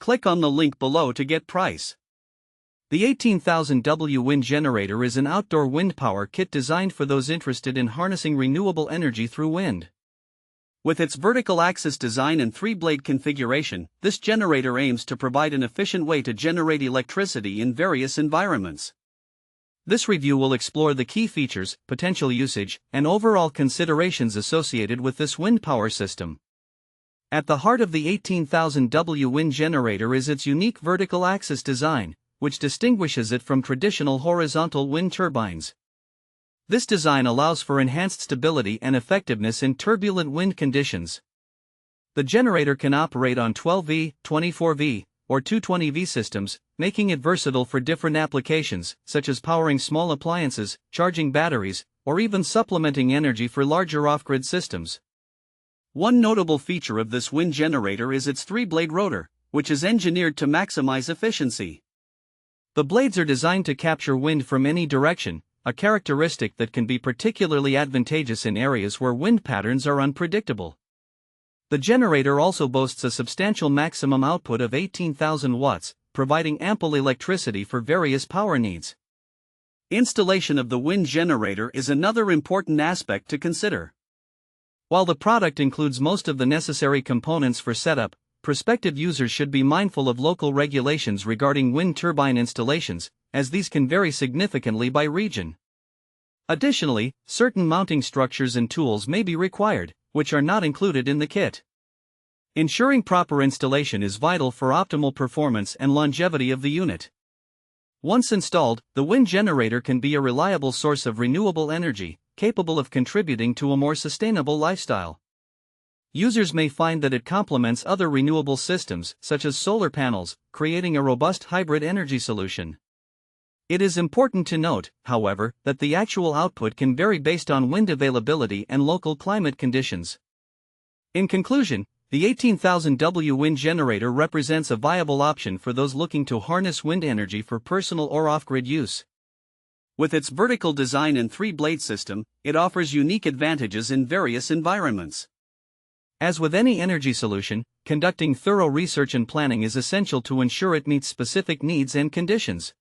Click on the link below to get price. The 18,000W wind generator is an outdoor wind power kit designed for those interested in harnessing renewable energy through wind. With its vertical axis design and 3-blade configuration, this generator aims to provide an efficient way to generate electricity in various environments. This review will explore the key features, potential usage, and overall considerations associated with this wind power system. At the heart of the 18,000W wind generator is its unique vertical axis design, which distinguishes it from traditional horizontal wind turbines. This design allows for enhanced stability and effectiveness in turbulent wind conditions. The generator can operate on 12V, 24V, or 220V systems, making it versatile for different applications, such as powering small appliances, charging batteries, or even supplementing energy for larger off-grid systems. One notable feature of this wind generator is its 3-blade rotor, which is engineered to maximize efficiency. The blades are designed to capture wind from any direction, a characteristic that can be particularly advantageous in areas where wind patterns are unpredictable. The generator also boasts a substantial maximum output of 18,000 watts, providing ample electricity for various power needs. Installation of the wind generator is another important aspect to consider. While the product includes most of the necessary components for setup, prospective users should be mindful of local regulations regarding wind turbine installations, as these can vary significantly by region. Additionally, certain mounting structures and tools may be required, which are not included in the kit. Ensuring proper installation is vital for optimal performance and longevity of the unit. Once installed, the wind generator can be a reliable source of renewable energy, capable of contributing to a more sustainable lifestyle. Users may find that it complements other renewable systems, such as solar panels, creating a robust hybrid energy solution. It is important to note, however, that the actual output can vary based on wind availability and local climate conditions. In conclusion, the 18,000W wind generator represents a viable option for those looking to harness wind energy for personal or off-grid use. With its vertical design and 3-blade system, it offers unique advantages in various environments. As with any energy solution, conducting thorough research and planning is essential to ensure it meets specific needs and conditions.